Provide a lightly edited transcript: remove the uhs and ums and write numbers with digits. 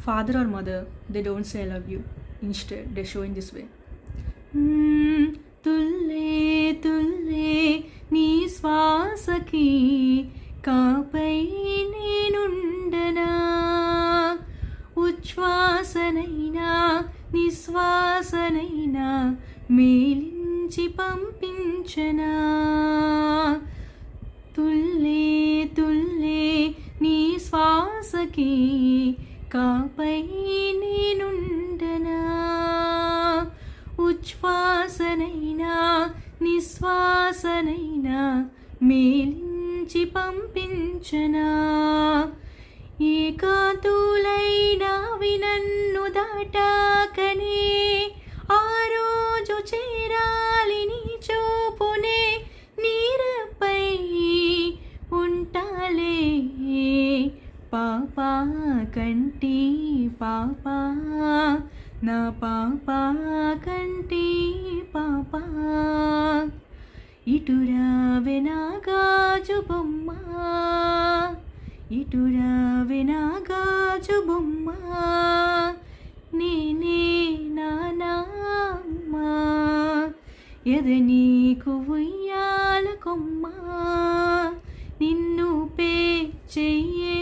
father or mother, they don't say I love you. Instead, they show in this way. తుల్లే తుల్లే నీ శ్వాసకి కాపై నేనుండనా, ఉచ్ఛ్వాసనైనా నిశ్వాసనైనా మేలించి పంపించనా. తుల్లే తుల్లే నీ శ్వాసకి కాపై నేనుండనా, ఉచ్ఛ్వాసనైనా నిశ్వాసనైనా మేలించి పంపించనా. ఏకాంతులైనవి నన్ను దాటాకనే ఆ రోజు చేరాలి నీ చూపునే, నీరపై ఉంటాలే పాపా కంటి పాపా, నా పాపా కంటి పాపా. ఇటురావే నా గాజు బొమ్మ, ఇటురావే నా గాజు బొమ్మ, నేనే నానమ్మ, ఎద నీకు ఉయ్యాల కొమ్మ, నిన్ను పే చెయ్యే